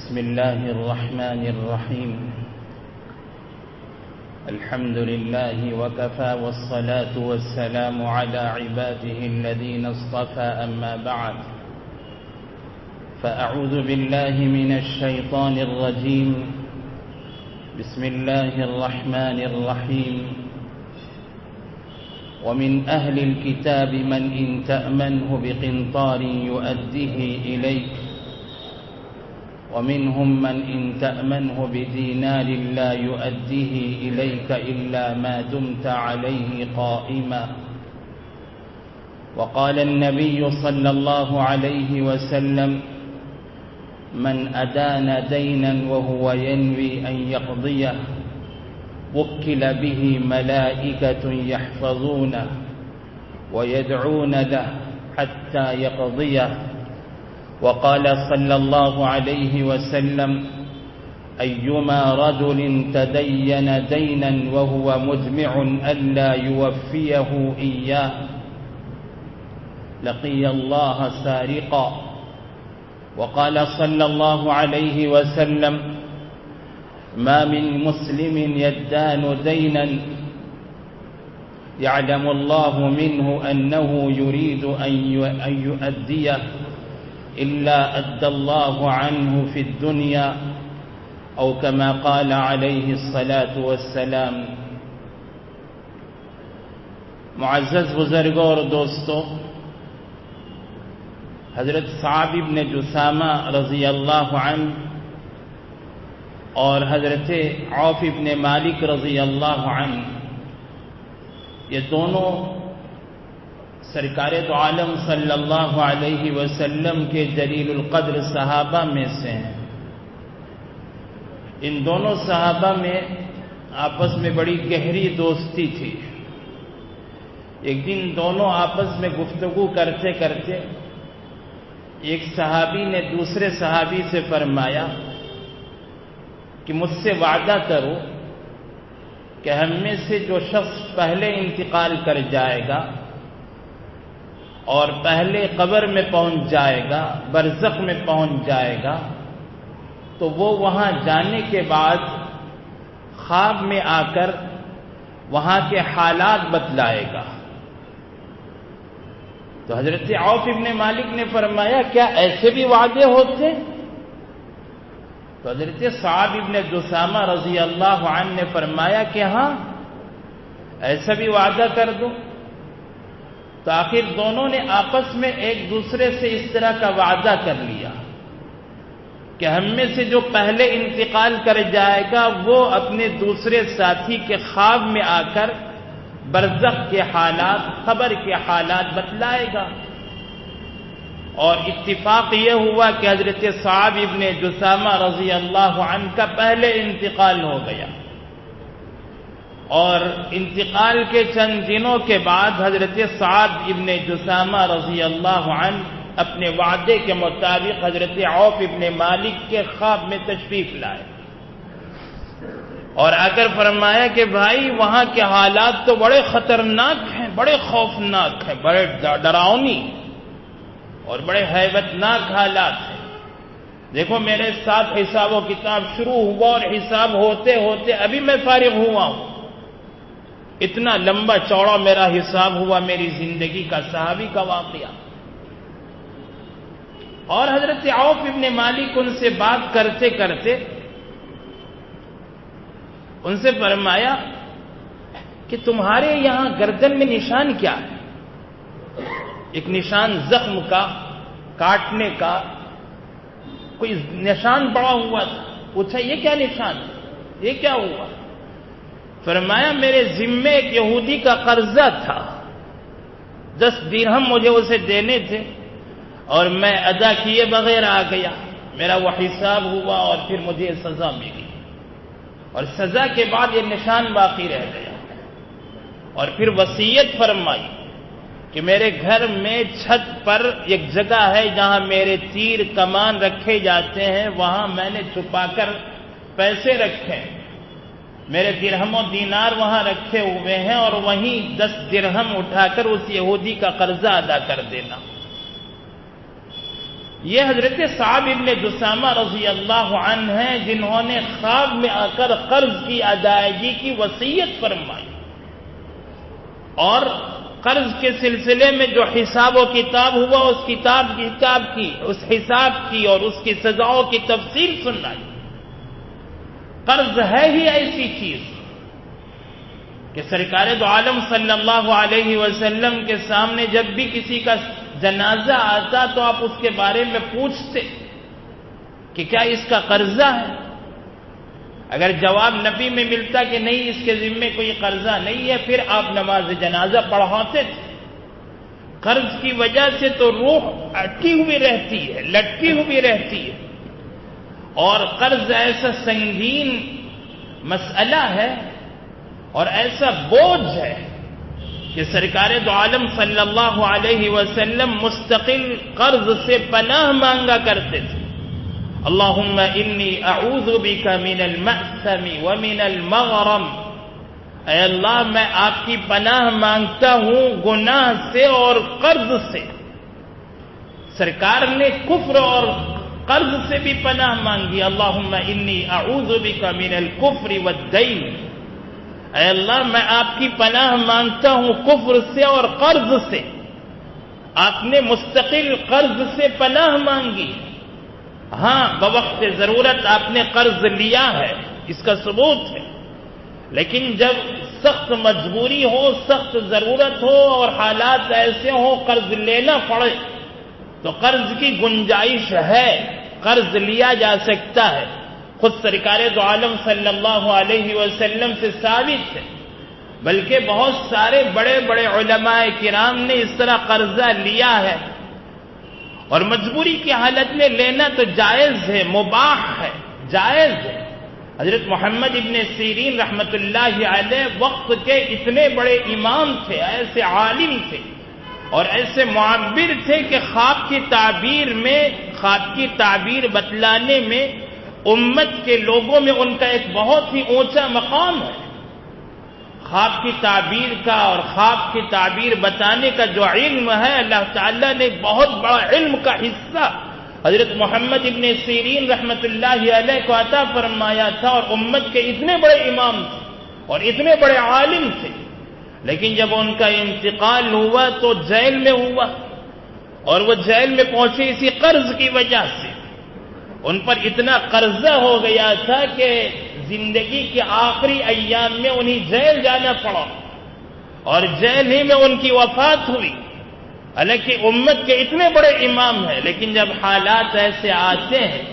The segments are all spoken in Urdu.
بسم الله الرحمن الرحيم. الحمد لله وكفى والصلاة والسلام على عباده الذين اصطفى. أما بعد، فأعوذ بالله من الشيطان الرجيم. بسم الله الرحمن الرحيم. ومن أهل الكتاب من إن تأمنه بقنطار يؤديه إليك ومنهم من إن تأمنه بدينار لا يؤديه إليك إلا ما دمت عليه قائما. وقال النبي صلى الله عليه وسلم: من أدان دينا وهو ينوي أن يقضيه وكل به ملائكة يحفظونه ويدعون له حتى يقضيه. وقال صلى الله عليه وسلم: أيما رجل تدين دينا وهو مجمع ألا يوفيه إياه لقي الله سارقا. وقال صلى الله عليه وسلم: ما من مسلم يدان دينا يعلم الله منه أنه يريد أن يؤديه إلا أدى الله عنه في الدنيا أو كما قال عليه الصلاة والسلام. معزز بزرگوں اور دوستوں، حضرت صعب بن جسامہ رضی اللہ عنہ اور حضرت عوف بن مالک رضی اللہ عنہ، یہ دونوں سرکار دو عالم صلی اللہ علیہ وسلم کے جلیل القدر صحابہ میں سے ہیں. ان دونوں صحابہ میں آپس میں بڑی گہری دوستی تھی. ایک دن دونوں آپس میں گفتگو کرتے کرتے ایک صحابی نے دوسرے صحابی سے فرمایا کہ مجھ سے وعدہ کرو کہ ہم میں سے جو شخص پہلے انتقال کر جائے گا اور پہلے قبر میں پہنچ جائے گا، برزخ میں پہنچ جائے گا، تو وہ وہاں جانے کے بعد خواب میں آ کر وہاں کے حالات بتلائے گا. تو حضرت عوف ابن مالک نے فرمایا: کیا ایسے بھی وعدے ہوتے؟ تو حضرت صعب ابن جسامہ رضی اللہ عنہ نے فرمایا کہ ہاں، ایسا بھی وعدہ کر دو. تو آخر دونوں نے آپس میں ایک دوسرے سے اس طرح کا وعدہ کر لیا کہ ہم میں سے جو پہلے انتقال کر جائے گا وہ اپنے دوسرے ساتھی کے خواب میں آ کر برزخ کے حالات، قبر کے حالات بتلائے گا. اور اتفاق یہ ہوا کہ حضرت صعب ابن جسامہ رضی اللہ عنہ کا پہلے انتقال ہو گیا، اور انتقال کے چند دنوں کے بعد حضرت صعب ابن جسامہ رضی اللہ عنہ اپنے وعدے کے مطابق حضرت عوف ابن مالک کے خواب میں تشریف لائے اور آ کر فرمایا کہ بھائی، وہاں کے حالات تو بڑے خطرناک ہیں، بڑے خوفناک ہیں، بڑے ڈراؤنی اور بڑے ہیبتناک حالات ہیں. دیکھو میرے ساتھ حساب و کتاب شروع ہوا اور حساب ہوتے ہوتے ابھی میں فارغ ہوا ہوں. اتنا لمبا چوڑا میرا حساب ہوا میری زندگی کا، صحابی کا واقعہ. اور حضرت عوف ابن مالک ان سے بات کرتے کرتے ان سے فرمایا کہ تمہارے یہاں گردن میں نشان کیا ہے؟ ایک نشان زخم کا، کاٹنے کا کوئی نشان پڑا ہوا تھا. پوچھا یہ کیا نشان ہے، یہ کیا ہوا؟ فرمایا میرے ذمے ایک یہودی کا قرضہ تھا، 10 درہم مجھے اسے دینے تھے اور میں ادا کیے بغیر آ گیا. میرا وہ حساب ہوا اور پھر مجھے سزا ملی، اور سزا کے بعد یہ نشان باقی رہ گیا. اور پھر وصیت فرمائی کہ میرے گھر میں چھت پر ایک جگہ ہے جہاں میرے تیر کمان رکھے جاتے ہیں، وہاں میں نے چھپا کر پیسے رکھے ہیں. میرے درہم و دینار وہاں رکھے ہوئے ہیں اور وہیں 10 درہم اٹھا کر اس یہودی کا قرضہ ادا کر دینا. یہ حضرت صعب ابن جسامہ رضی اللہ عنہ ہیں جنہوں نے خواب میں آ کر قرض کی ادائیگی کی وصیت فرمائی، اور قرض کے سلسلے میں جو حساب و کتاب ہوا اس حساب کی اور اس کی سزاؤں کی تفصیل سنائی۔ قرض ہے ہی ایسی چیز کہ سرکار دو عالم صلی اللہ علیہ وسلم کے سامنے جب بھی کسی کا جنازہ آتا تو آپ اس کے بارے میں پوچھتے کہ کیا اس کا قرضہ ہے؟ اگر جواب نبی میں ملتا کہ نہیں، اس کے ذمے کوئی قرضہ نہیں ہے، پھر آپ نماز جنازہ پڑھاتے تھے۔ قرض کی وجہ سے تو روح اٹکی ہوئی رہتی ہے، لٹکی ہوئی رہتی ہے، اور قرض ایسا سنگین مسئلہ ہے اور ایسا بوجھ ہے کہ سرکار دو عالم صلی اللہ علیہ وسلم مستقل قرض سے پناہ مانگا کرتے تھے۔ اللہم انی اعوذ بک من المأثم ومن المغرم، اے اللہ میں آپ کی پناہ مانگتا ہوں گناہ سے اور قرض سے۔ سرکار نے کفر اور قرض سے بھی پناہ مانگی، اللہم انی اعوذ بک من الکفر والدین، اے اللہ میں آپ کی پناہ مانگتا ہوں کفر سے اور قرض سے۔ آپ نے مستقل قرض سے پناہ مانگی۔ ہاں، بوقت ضرورت آپ نے قرض لیا ہے، اس کا ثبوت ہے، لیکن جب سخت مجبوری ہو، سخت ضرورت ہو اور حالات ایسے ہوں قرض لینا پڑے تو قرض کی گنجائش ہے، قرض لیا جا سکتا ہے۔ خود سرکار دو عالم صلی اللہ علیہ وسلم سے ثابت ہے، بلکہ بہت سارے بڑے بڑے علماء کرام نے اس طرح قرضہ لیا ہے، اور مجبوری کی حالت میں لینا تو جائز ہے، مباح ہے، جائز ہے۔ حضرت محمد ابن سیرین رحمت اللہ علیہ وقت کے اتنے بڑے امام تھے، ایسے عالم تھے اور ایسے معبر تھے کہ خواب کی تعبیر بتلانے میں امت کے لوگوں میں ان کا ایک بہت ہی اونچا مقام ہے۔ خواب کی تعبیر کا اور خواب کی تعبیر بتانے کا جو علم ہے، اللہ تعالیٰ نے بہت بڑا علم کا حصہ حضرت محمد ابن سیرین رحمت اللہ علیہ کو عطا فرمایا تھا، اور امت کے اتنے بڑے امام تھے اور اتنے بڑے عالم تھے، لیکن جب ان کا انتقال ہوا تو جیل میں ہوا، اور وہ جیل میں پہنچے اسی قرض کی وجہ سے۔ ان پر اتنا قرضہ ہو گیا تھا کہ زندگی کے آخری ایام میں انہیں جیل جانا پڑا، اور جیل ہی میں ان کی وفات ہوئی۔ حالانکہ امت کے اتنے بڑے امام ہیں، لیکن جب حالات ایسے آتے ہیں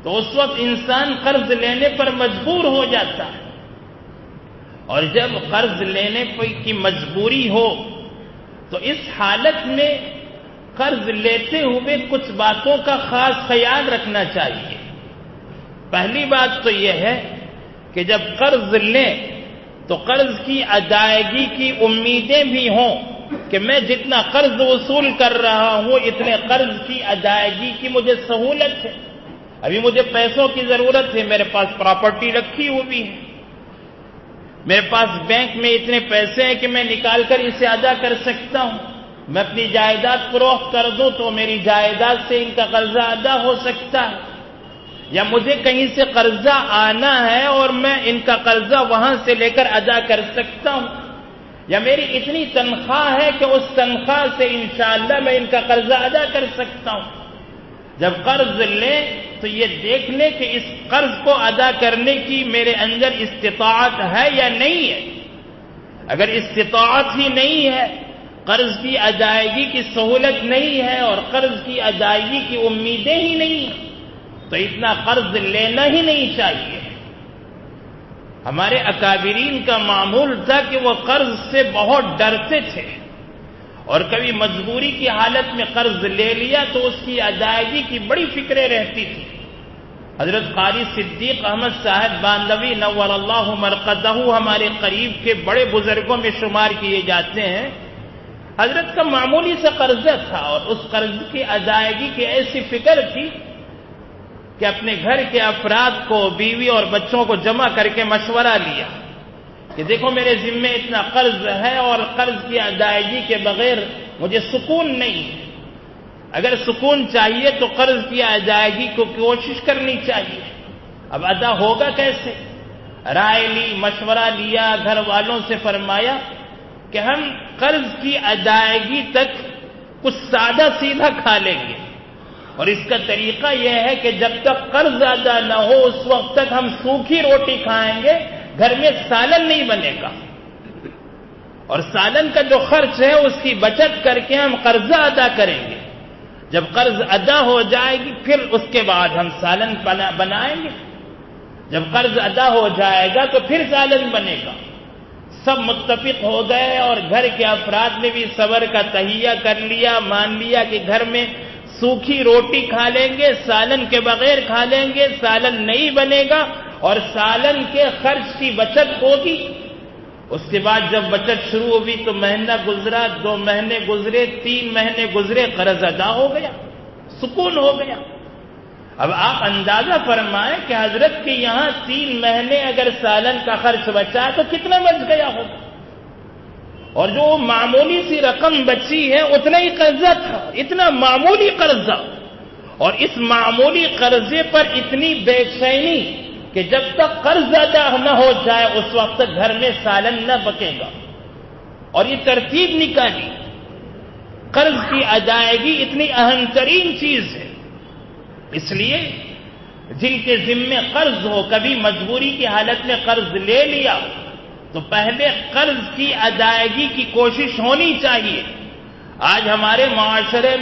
تو اس وقت انسان قرض لینے پر مجبور ہو جاتا ہے، اور جب قرض لینے کی مجبوری ہو تو اس حالت میں قرض لیتے ہوئے کچھ باتوں کا خاص خیال رکھنا چاہیے۔ پہلی بات تو یہ ہے کہ جب قرض لیں تو قرض کی ادائیگی کی امیدیں بھی ہوں کہ میں جتنا قرض وصول کر رہا ہوں اتنے قرض کی ادائیگی کی مجھے سہولت ہے، ابھی مجھے پیسوں کی ضرورت ہے، میرے پاس پراپرٹی رکھی ہوئی ہے، میرے پاس بینک میں اتنے پیسے ہیں کہ میں نکال کر اسے ادا کر سکتا ہوں، میں اپنی جائیداد فروخت کر دوں تو میری جائیداد سے ان کا قرضہ ادا ہو سکتا ہے، یا مجھے کہیں سے قرضہ آنا ہے اور میں ان کا قرضہ وہاں سے لے کر ادا کر سکتا ہوں، یا میری اتنی تنخواہ ہے کہ اس تنخواہ سے انشاءاللہ میں ان کا قرضہ ادا کر سکتا ہوں۔ جب قرض لیں تو یہ دیکھ لیں کہ اس قرض کو ادا کرنے کی میرے اندر استطاعت ہے یا نہیں ہے۔ اگر استطاعت ہی نہیں ہے، قرض کی ادائیگی کی سہولت نہیں ہے اور قرض کی ادائیگی کی امیدیں ہی نہیں ہیں، تو اتنا قرض لینا ہی نہیں چاہیے۔ ہمارے اکابرین کا معمول تھا کہ وہ قرض سے بہت ڈرتے تھے، اور کبھی مجبوری کی حالت میں قرض لے لیا تو اس کی ادائیگی کی بڑی فکریں رہتی تھی۔ حضرت قاری صدیق احمد صاحب باندوی نور اللہ مرقدہ ہمارے قریب کے بڑے بزرگوں میں شمار کیے جاتے ہیں۔ حضرت کا معمولی سا قرضہ تھا، اور اس قرض کی ادائیگی کی ایسی فکر تھی کہ اپنے گھر کے افراد کو، بیوی اور بچوں کو جمع کر کے مشورہ لیا کہ دیکھو میرے ذمے اتنا قرض ہے اور قرض کی ادائیگی کے بغیر مجھے سکون نہیں ہے، اگر سکون چاہیے تو قرض کی ادائیگی کو کوشش کرنی چاہیے. اب ادا ہوگا کیسے؟ رائے لی، مشورہ لیا، گھر والوں سے فرمایا کہ ہم قرض کی ادائیگی تک کچھ سادہ سیدھا کھا لیں گے، اور اس کا طریقہ یہ ہے کہ جب تک قرض ادا نہ ہو اس وقت تک ہم سوکھی روٹی کھائیں گے، گھر میں سالن نہیں بنے گا، اور سالن کا جو خرچ ہے اس کی بچت کر کے ہم قرضہ ادا کریں گے. جب قرض ادا ہو جائے گی پھر اس کے بعد ہم سالن بنائیں گے. جب قرض ادا ہو جائے گا تو پھر سالن بنے گا. سب متفق ہو گئے اور گھر کے افراد نے بھی صبر کا تہیہ کر لیا، مان لیا کہ گھر میں سوکھی روٹی کھا لیں گے، سالن کے بغیر کھا لیں گے، سالن نہیں بنے گا اور سالن کے خرچ کی بچت ہوگی. اس کے بعد جب بچت شروع ہوئی تو مہینہ گزرا، 2 مہینے گزرے، 3 مہینے گزرے، قرض ادا ہو گیا، سکون ہو گیا. اب آپ اندازہ فرمائیں کہ حضرت کے یہاں 3 مہینے اگر سالن کا خرچ بچا تو کتنا بچ گیا ہوگا، اور جو معمولی سی رقم بچی ہے اتنا ہی قرضہ تھا، اتنا معمولی قرضہ، اور اس معمولی قرضے پر اتنی بے چینی کہ جب تک قرض ادا نہ ہو جائے اس وقت تک گھر میں سالن نہ پکے گا. اور یہ ترتیب نکالی. قرض کی ادائیگی اتنی اہم ترین چیز ہے. اس لیے جن کے ذمے قرض ہو، کبھی مجبوری کی حالت میں قرض لے لیا تو پہلے قرض کی ادائیگی کی کوشش ہونی چاہیے. آج ہمارے معاشرے میں